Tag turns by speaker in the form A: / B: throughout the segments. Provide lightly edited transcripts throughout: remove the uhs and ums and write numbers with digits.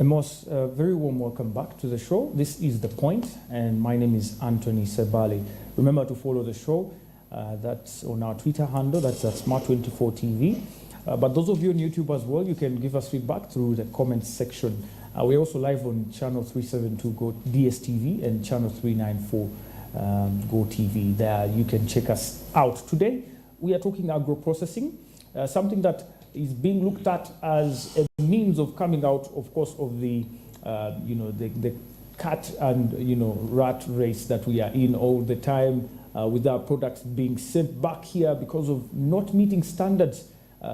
A: A most very warm welcome back to the show. This is The Point, and my name is Anthony Sebali. Remember to follow the show. That's on our Twitter handle. That's at Smart24 TV. But those of you on YouTube as well, you can give us feedback through the comments section. We're also live on channel 372 Go DSTV and channel 394 Go TV. There you can check us out. Today we are talking agro processing, something that is being looked at as a means of coming out, of course, of the the cat and rat race that we are in all the time, with our products being sent back here because of not meeting standards.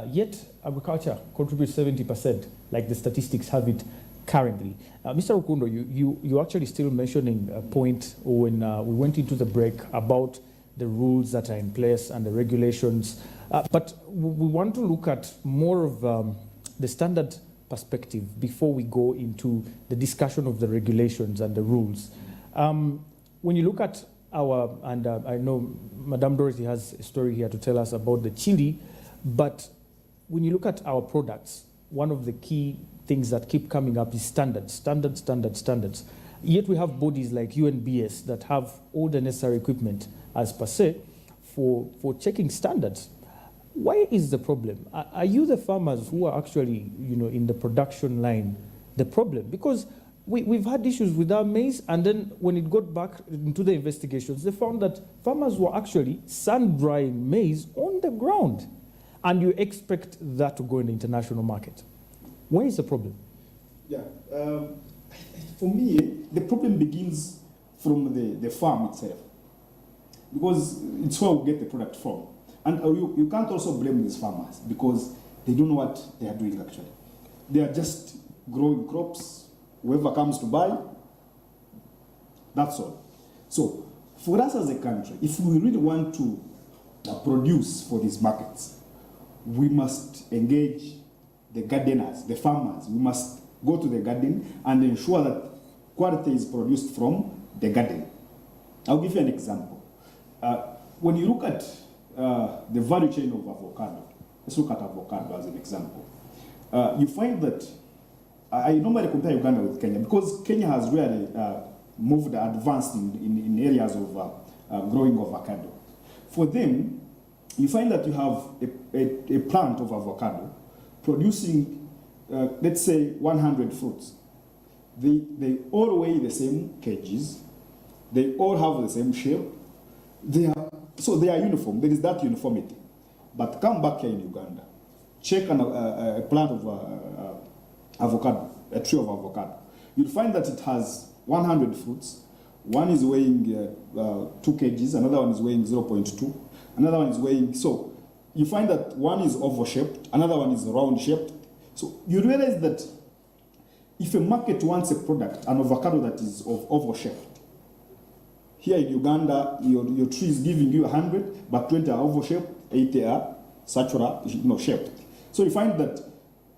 A: Yet agriculture contributes 70%, like the statistics have it currently. Mr. Okundo, you actually still mentioning a point when we went into the break about the rules that are in place and the regulations. But we want to look at more of the standard perspective before we go into the discussion of the regulations and the rules. When you look at our, and I know Madame Dorothy has a story here to tell us about the chili, but when you look at our products, one of the key things that keep coming up is standards. Yet we have bodies like UNBS that have all the necessary equipment as per se for checking standards. Why is the problem? Are you the farmers who are actually, in the production line, the problem? Because we've had issues with our maize, and then when it got back into the investigations, they found that farmers were actually sun-drying maize on the ground, and you expect that to go in the international market. Where is the problem?
B: Yeah, for me, the problem begins from the farm itself, because it's where we get the product from. And you can't also blame these farmers because they don't know what they are doing actually. They are just growing crops, whoever comes to buy, that's all. So for us as a country, if we really want to produce for these markets, we must engage the gardeners, the farmers. We must go to the garden and ensure that quality is produced from the garden. I'll give you an example. When you look at the value chain of avocado, let's look at avocado as an example. You find that I normally compare Uganda with Kenya because Kenya has really moved advanced in areas of growing avocado. For them, you find that you have a plant of avocado producing, let's say, 100 fruits. They all weigh the same kgs. They all have the same shape. So they are uniform. There is that uniformity. But come back here in Uganda, check a plant of avocado, a tree of avocado. You'll find that it has 100 fruits. One is weighing 2 kgs, another one is weighing 0.2, another one is weighing, so you find that one is oval-shaped, another one is round-shaped. So you realize that if a market wants a product, an avocado that is of oval-shaped, here in Uganda, your tree is giving you 100, but 20 are oval-shaped, 80 are circular, shaped. So you find that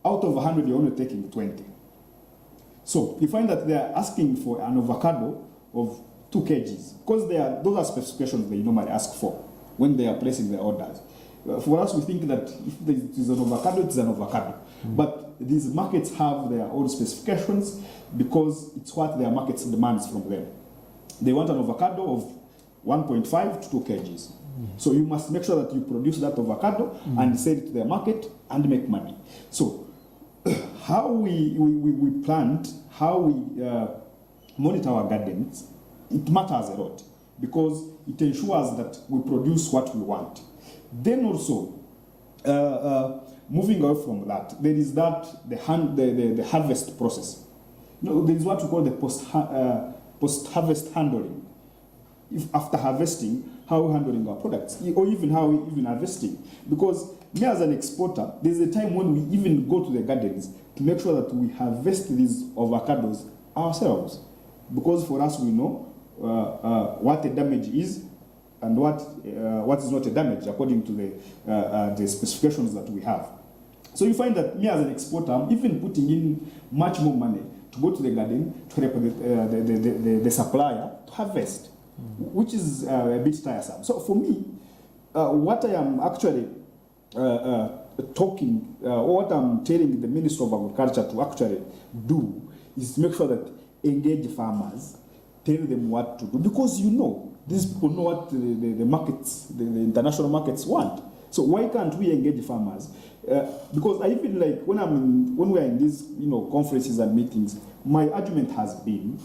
B: out of 100, you're only taking 20. So you find that they are asking for an avocado of 2 kgs, because those are specifications they normally ask for when they are placing their orders. For us, we think that if it is an avocado, it is an avocado. But these markets have their own specifications because it's what their markets demands from them. They want an avocado of 1.5 to 2 kgs. So you must make sure that you produce that avocado and sell it to the market and make money. So how we plant, how we monitor our gardens, it matters a lot because it ensures that we produce what we want. Then also, moving away from that, there is the harvest process. There is what we call the post-harvest handling. If after harvesting, how we're handling our products, or even how we're even harvesting. Because me as an exporter, there's a time when we even go to the gardens to make sure that we harvest these avocados ourselves. Because for us, we know what a damage is and what is not a damage according to the specifications that we have. So you find that me as an exporter, I'm even putting in much more money to go to the garden to help the supplier to harvest, which is a bit tiresome. So for me, what I am actually talking, or what I'm telling the Minister of Agriculture to actually do is to make sure that engage farmers, tell them what to do, because these people know what the markets, the international markets want. So why can't we engage farmers? Because I feel like when we are in these conferences and meetings, my argument has been,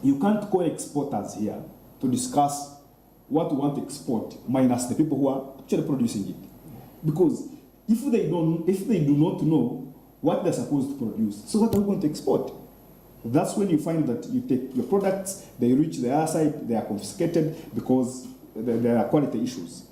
B: you can't call exporters here to discuss what we want to export minus the people who are actually producing it. Because if they do not know what they're supposed to produce, so what are we going to export? That's when you find that you take your products, they reach the other side, they are confiscated because there are quality issues,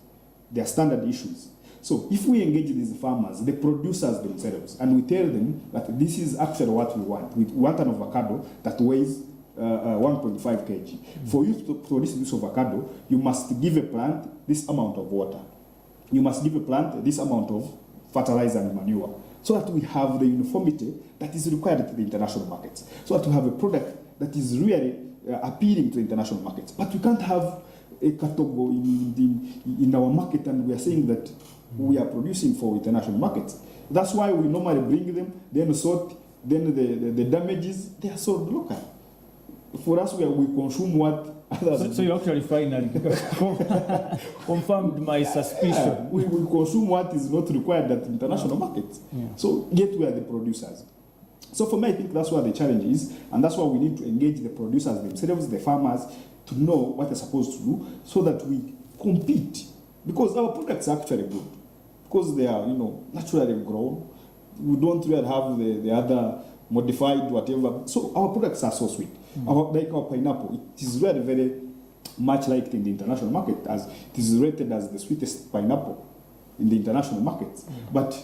B: there are standard issues. So if we engage these farmers, the producers themselves, and we tell them that this is actually what we want. We want an avocado that weighs 1.5 kg. For you to produce this avocado, you must give a plant this amount of water. You must give a plant this amount of fertilizer and manure, so that we have the uniformity that is required to the international markets, so that we have a product that is really appealing to the international markets. But we can't have a category in our market and we are saying that we are producing for international markets. That's why we normally bring them, then sort, then the damages, they are sold local. For us, we consume what others
A: So you actually finally confirmed my suspicion.
B: We consume what is not required at international markets.
A: Yeah.
B: So yet we are the producers. So for me, I think that's where the challenge is, and that's why we need to engage the producers themselves, the farmers, to know what they're supposed to do, so that we compete. Because our products are actually good, because they are naturally grown. We don't really have the other modified whatever. So our products are so sweet. Like our pineapple, it is very, very much liked in the international market, as it is rated as the sweetest pineapple in the international markets. But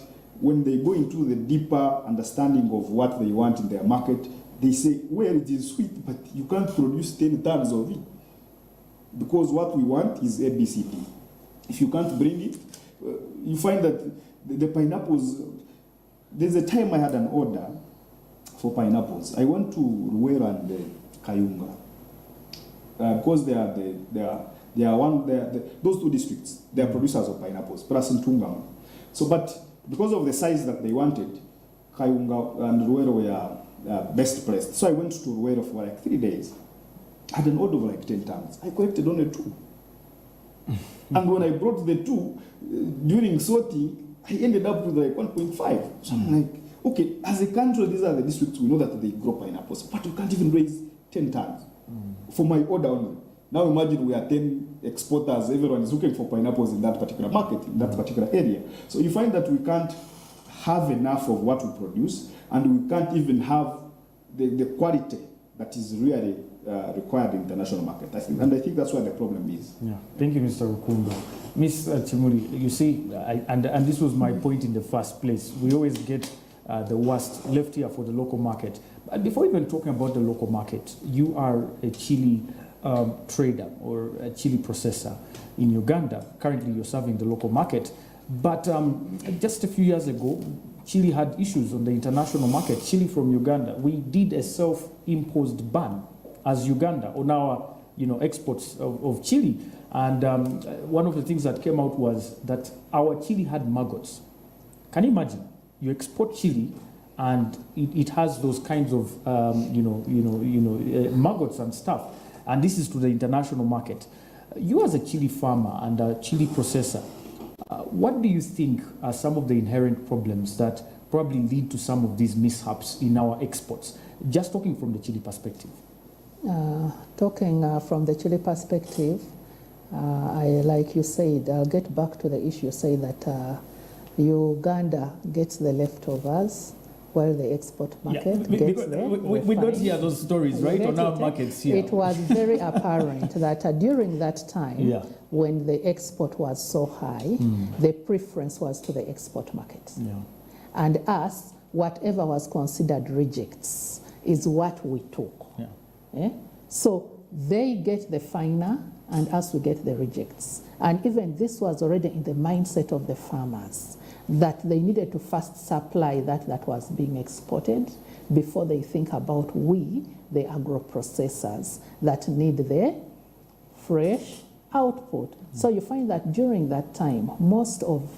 B: when they go into the deeper understanding of what they want in their market, they say, well, it is sweet, but you can't produce 10 tons of it. Because what we want is ABCD. If you can't bring it, you find that the pineapples, there's a time I had an order for pineapples. I went to Ruwera and Kayunga, because those two districts, they are producers of pineapples, plus in Tungam. So, but because of the size that they wanted, Kayunga and Ruwera were best placed. So I went to Ruwera for like 3 days. I had an order of like 10 tons. I collected only 2. And when I brought the 2, during sorting, I ended up with like 1.5. So I'm like, okay, as a country, these are the districts we know that they grow pineapples, but we can't even raise 10 tons for my order only. Now imagine we are 10 exporters, everyone is looking for pineapples in that particular market, in that particular area. So you find that we can't have enough of what we produce, and we can't even have the quality that is really required in the international market. And I think that's where the problem is.
A: Yeah. Thank you, Mr. Rukundo. Ms. Chimuli, you see, and this was my point in the first place, we always get the worst left here for the local market. But before even talking about the local market, you are a chili trader or a chili processor in Uganda. Currently, you're serving the local market. But just a few years ago, chili had issues on the international market. Chili from Uganda, we did a self-imposed ban as Uganda on our exports of chili. And one of the things that came out was that our chili had maggots. Can you imagine? You export chili and it has those kinds of maggots and stuff. And this is to the international market. You as a chili farmer and a chili processor, what do you think are some of the inherent problems that probably lead to some of these mishaps in our exports? Just talking from the chili perspective.
C: Talking from the chili perspective, like you said, I'll get back to the issue, say that Uganda gets the leftovers while the export market gets
A: we don't hear those stories, right, on our markets here.
C: It was very apparent that during that time, when the export was so high, the preference was to the export market.
A: Yeah.
C: And us, whatever was considered rejects is what we took. Yeah. So they get the finer and us we get the rejects. And even this was already in the mindset of the farmers, that they needed to first supply that was being exported before they think about we, the agro processors, that need the fresh output. So you find that during that time, most of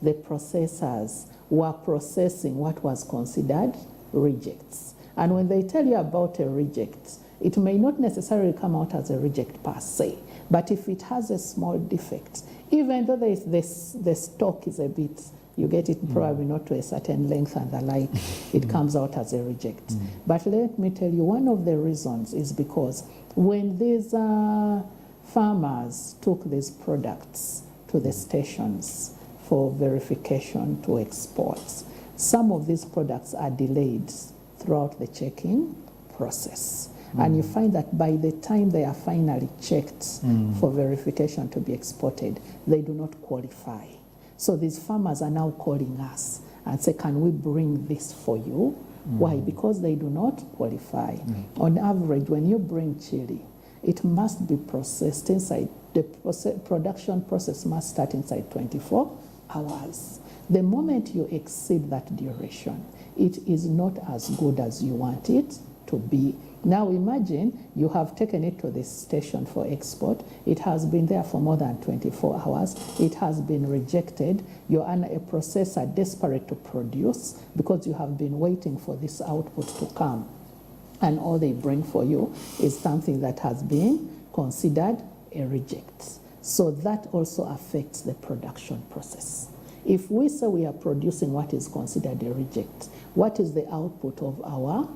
C: the processors were processing what was considered rejects. And when they tell you about a reject, it may not necessarily come out as a reject per se, but if it has a small defect, even though the stock is a bit, you get it probably not to a certain length and the like, it comes out as a reject. But let me tell you, one of the reasons is because when these farmers took these products to the stations for verification to exports, some of these products are delayed throughout the checking process. And you find that by the time they are finally checked for verification to be exported, they do not qualify. So these farmers are now calling us and say, can we bring this for you? Why? Because they do not qualify. On average, when you bring chili, it must be processed inside, the production process must start inside 24 hours. The moment you exceed that duration, it is not as good as you want it to be. Now imagine you have taken it to this station for export. It has been there for more than 24 hours. It has been rejected. You're a processor desperate to produce because you have been waiting for this output to come. And all they bring for you is something that has been considered a reject. So that also affects the production process. If we say we are producing what is considered a reject, what is the output of our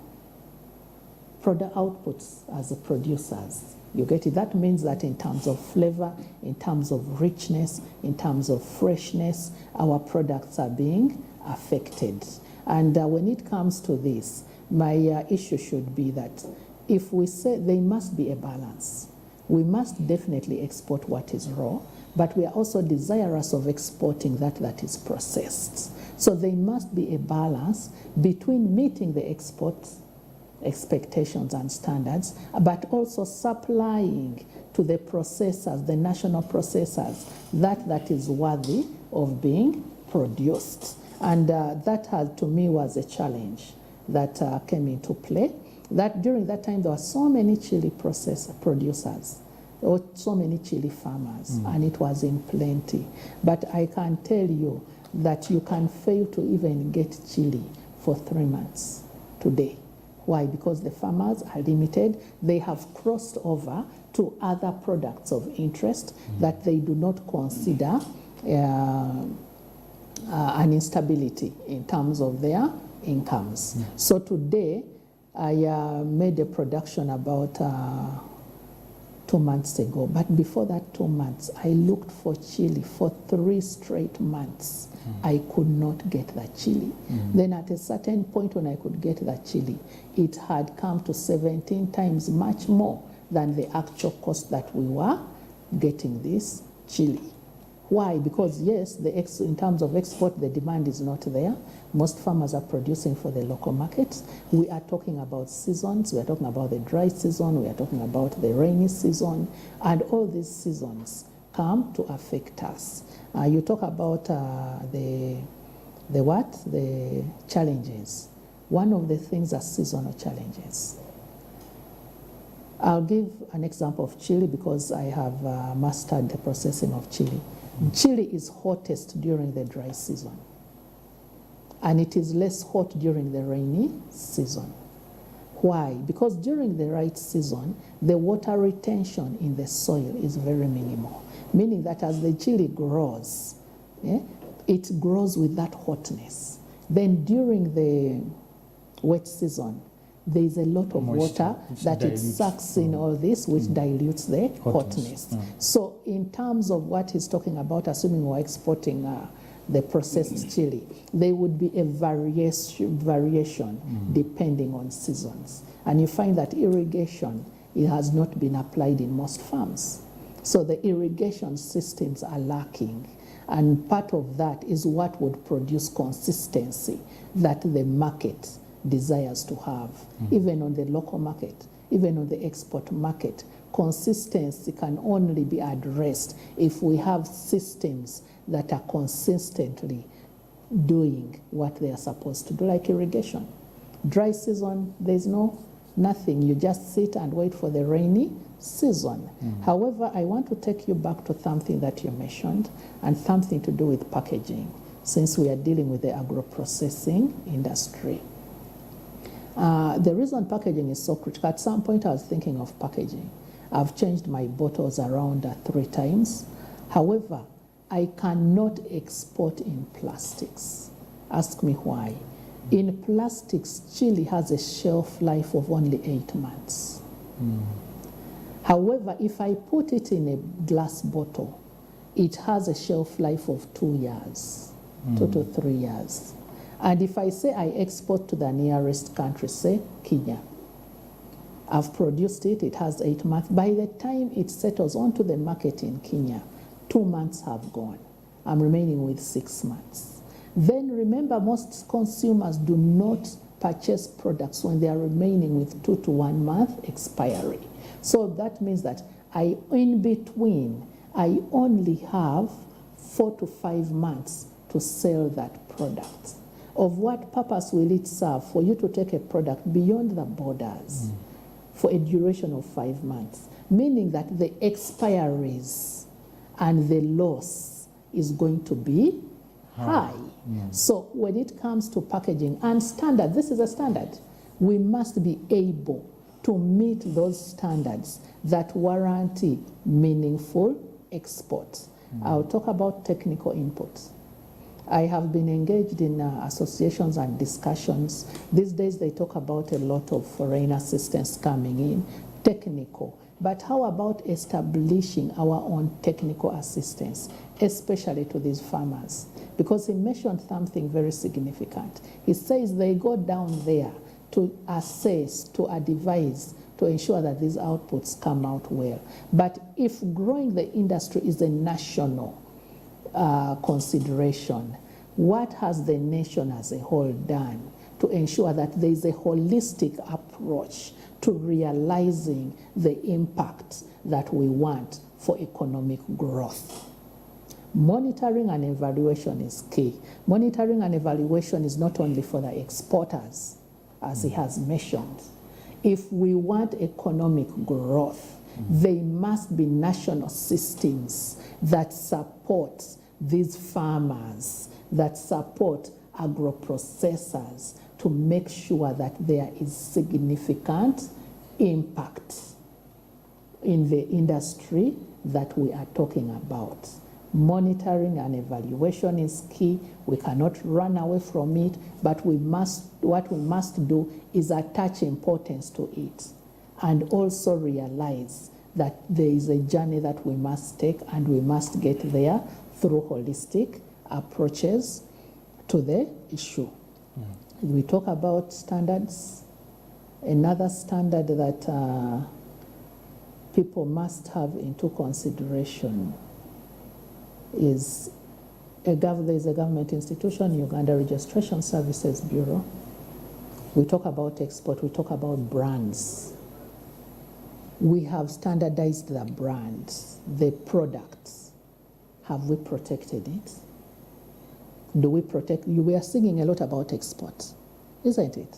C: product outputs as the producers? You get it? That means that in terms of flavor, in terms of richness, in terms of freshness, our products are being affected. And when it comes to this, my issue should be that if we say there must be a balance, we must definitely export what is raw, but we are also desirous of exporting that is processed. So there must be a balance between meeting the export expectations and standards, but also supplying to the processors, the national processors, that is worthy of being produced. And that to me was a challenge that came into play. That during that time there were so many chili producers, or so many chili farmers, and it was in plenty. But I can tell you that you can fail to even get chili for 3 months today. Why? Because the farmers are limited. They have crossed over to other products of interest that they do not consider an instability in terms of their incomes. So today, I made a production about 2 months ago. But before that 2 months, I looked for chili for 3 straight months. I could not get that chili. Then at a certain point when I could get that chili, it had come to 17 times much more than the actual cost that we were getting this chili. Why? Because yes, in terms of export, the demand is not there. Most farmers are producing for the local markets. We are talking about seasons. We are talking about the dry season. We are talking about the rainy season. And all these seasons come to affect us. You talk about the challenges. One of the things are seasonal challenges. I'll give an example of chili because I have mastered the processing of chili. Chili is hottest during the dry season, and it is less hot during the rainy season. Why? Because during the right season, the water retention in the soil is very minimal, meaning that as the chili grows, it grows with that hotness. Then during the wet season, there is a lot of water that it sucks in all this, which dilutes the hotness. So in terms of what he's talking about, assuming we're exporting the processed chili, there would be a variation depending on seasons. And you find that irrigation, it has not been applied in most farms. So the irrigation systems are lacking. And part of that is what would produce consistency that the market desires to have. Even on the local market, even on the export market, consistency can only be addressed if we have systems that are consistently doing what they are supposed to do, like irrigation. Dry season, there's nothing. You just sit and wait for the rainy season. However, I want to take you back to something that you mentioned and something to do with packaging. since we are dealing with the agro-processing industry. The reason packaging is so critical, at some point I was thinking of packaging. I've changed my bottles around 3 times. However, I cannot export in plastics. Ask me why. In plastics, chili has a shelf life of only 8 months. However, if I put it in a glass bottle, it has a shelf life of 2 years, 2 to 3 years. And if I say I export to the nearest country, say Kenya, I've produced it, it has 8 months. By the time it settles onto the market in Kenya, 2 months have gone. I'm remaining with 6 months. Then remember, most consumers do not purchase products when they are remaining with 2 to 1 month expiry. So that means that in between, I only have 4 to 5 months to sell that product. Of what purpose will it serve for you to take a product beyond the borders for a duration of 5 months? Meaning that the expiries and the loss is going to be high. So when it comes to packaging and standard, this is a standard, we must be able to meet those standards that warranty meaningful exports. I'll talk about technical inputs. I have been engaged in associations and discussions. These days they talk about a lot of foreign assistance coming in, technical. But how about establishing our own technical assistance, especially to these farmers? Because he mentioned something very significant. He says they go down there to assess, to advise, to ensure that these outputs come out well. But if growing the industry is a national consideration, what has the nation as a whole done to ensure that there is a holistic approach to realizing the impact that we want for economic growth? Monitoring and evaluation is key. Monitoring and evaluation is not only for the exporters, as he has mentioned. If we want economic growth, there must be national systems that support these farmers, that support agro-processors to make sure that there is significant impact in the industry that we are talking about. Monitoring and evaluation is key. We cannot run away from it, but what we must do is attach importance to it and also realize that there is a journey that we must take and we must get there through holistic approaches to the issue. We talk about standards. Another standard that people must have into consideration is there is a government institution, Uganda Registration Services Bureau. We talk about export, we talk about brands. We have standardized the brands, the products. Have we protected it? Do we protect? We are singing a lot about export, isn't it?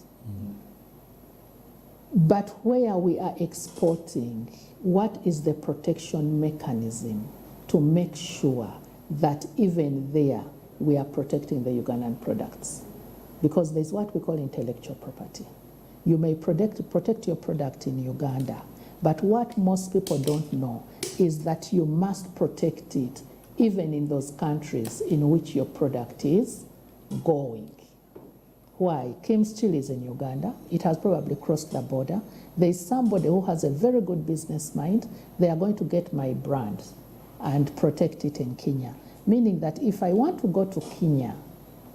C: But where we are exporting, what is the protection mechanism to make sure that even there we are protecting the Ugandan products? Because there's what we call intellectual property. You may protect your product in Uganda, but what most people don't know is that you must protect it even in those countries in which your product is going. Why? Kim's chili is in Uganda. It has probably crossed the border. There's somebody who has a very good business mind. They are going to get my brand and protect it in Kenya. Meaning that if I want to go to Kenya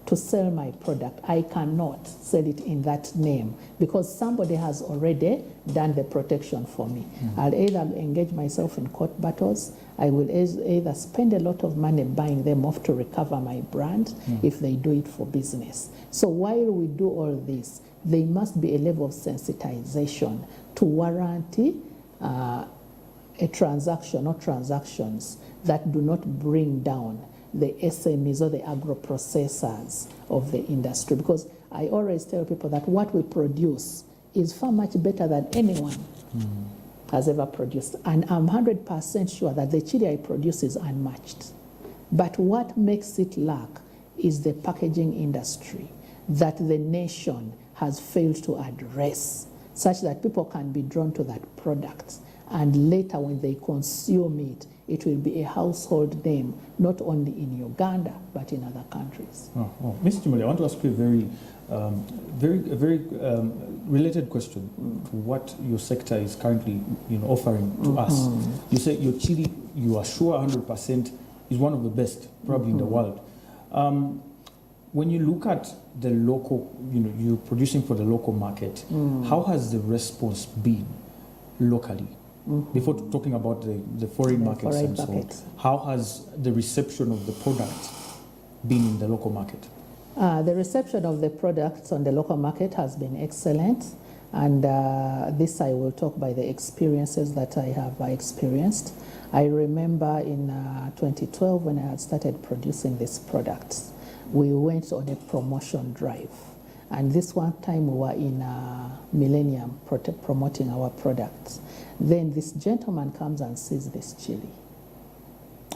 C: to sell my product, I cannot sell it in that name because somebody has already done the protection for me. I'll either engage myself in court battles, I will either spend a lot of money buying them off to recover my brand if they do it for business. So while we do all this, there must be a level of sensitization to warranty a transaction or transactions that do not bring down the SMEs or the agro-processors of the industry. Because I always tell people that what we produce is far much better than anyone has ever produced. And I'm 100% sure that the chili I produce is unmatched. But what makes it lack is the packaging industry that the nation has failed to address, such that people can be drawn to that product. And later when they consume it, it will be a household name, not only in Uganda, but in other countries.
A: Mr. Chimoli, I want to ask you a very related question to what your sector is currently offering to us. You say your chili, you are sure 100% is one of the best, probably in the world. When you look at the local, you're producing for the local market, how has the response been locally? Before talking about the foreign markets and so on, how has the reception of the product been in the local market?
C: The reception of the products on the local market has been excellent, and this I will talk by the experiences that I have experienced. I remember in 2012 when I had started producing these products, we went on a promotion drive, and this one time we were in Millennium promoting our products. Then this gentleman comes and sees this chili.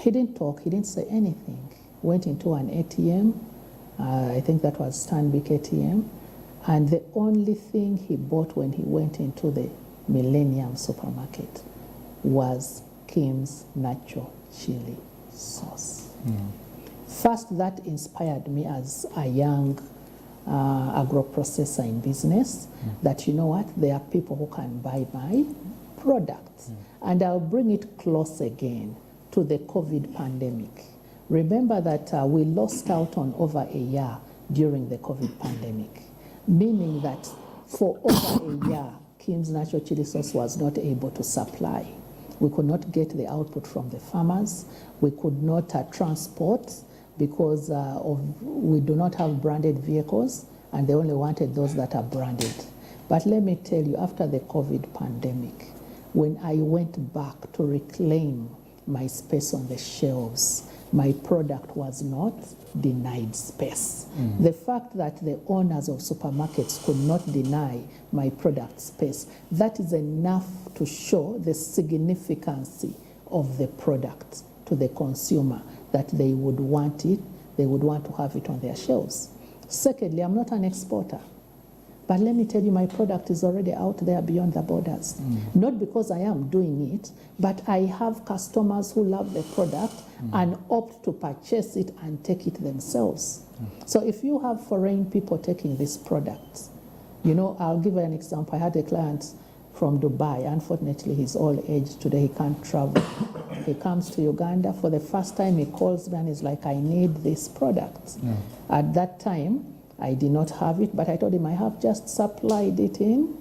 C: He didn't talk, he didn't say anything. Went into an ATM, I think that was Stanbic ATM, and the only thing he bought when he went into the Millennium supermarket was Kim's natural chili sauce. First, that inspired me as a young agro processor in business, that you know what, there are people who can buy my products. And I'll bring it close again to the COVID pandemic. Remember that we lost out on over a year during the COVID pandemic, meaning that for over a year, Kim's natural chili sauce was not able to supply. We could not get the output from the farmers. We could not transport because we do not have branded vehicles, and they only wanted those that are branded. But let me tell you, after the COVID pandemic, when I went back to reclaim my space on the shelves, my product was not denied space. The fact that the owners of supermarkets could not deny my product space, that is enough to show the significance of the product to the consumer, that they would want it, they would want to have it on their shelves. Secondly, I'm not an exporter. But let me tell you, my product is already out there beyond the borders. Not because I am doing it, but I have customers who love the product and opt to purchase it and take it themselves. So if you have foreign people taking this product, I'll give you an example. I had a client from Dubai. Unfortunately, he's all age today. He can't travel. He comes to Uganda. For the first time, he calls me and he's like, I need this product. At that time, I did not have it, but I told him I have just supplied it in.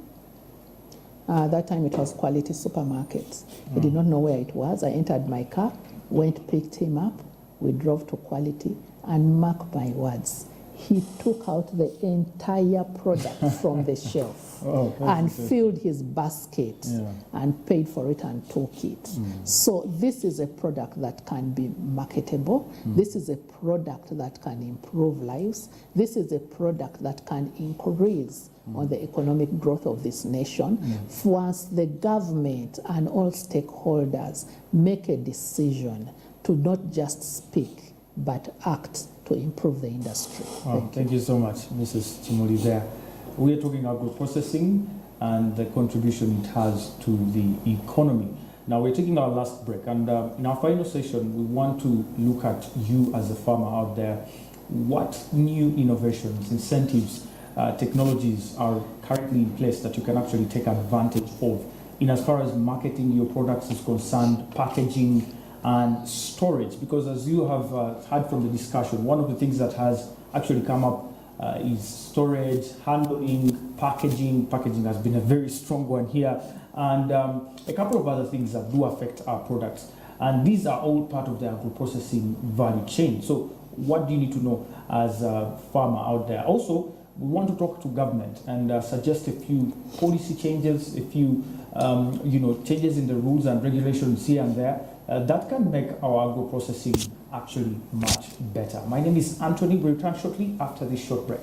C: That time it was Quality Supermarkets. He did not know where it was. I entered my car, went, picked him up. We drove to Quality, and mark my words, he took out the entire product from the shelf and filled his basket and paid for it and took it. So this is a product that can be marketable. This is a product that can improve lives. This is a product that can increase on the economic growth of this nation. Once the government and all stakeholders make a decision to not just speak, but act to improve the industry.
A: Thank you so much, Mrs. Chimoli there. We are talking agro processing and the contribution it has to the economy. Now we're taking our last break, and in our final session, we want to look at you as a farmer out there. What new innovations, incentives, technologies are currently in place that you can actually take advantage of in as far as marketing your products is concerned, packaging, and storage? Because as you have heard from the discussion, one of the things that has actually come up is storage, handling, packaging. Packaging has been a very strong one here, and a couple of other things that do affect our products. And these are all part of the agro-processing value chain. So what do you need to know as a farmer out there? Also, we want to talk to government and suggest a few policy changes, a few changes in the rules and regulations here and there that can make our agro processing actually much better. My name is Anthony. We'll return shortly after this short break.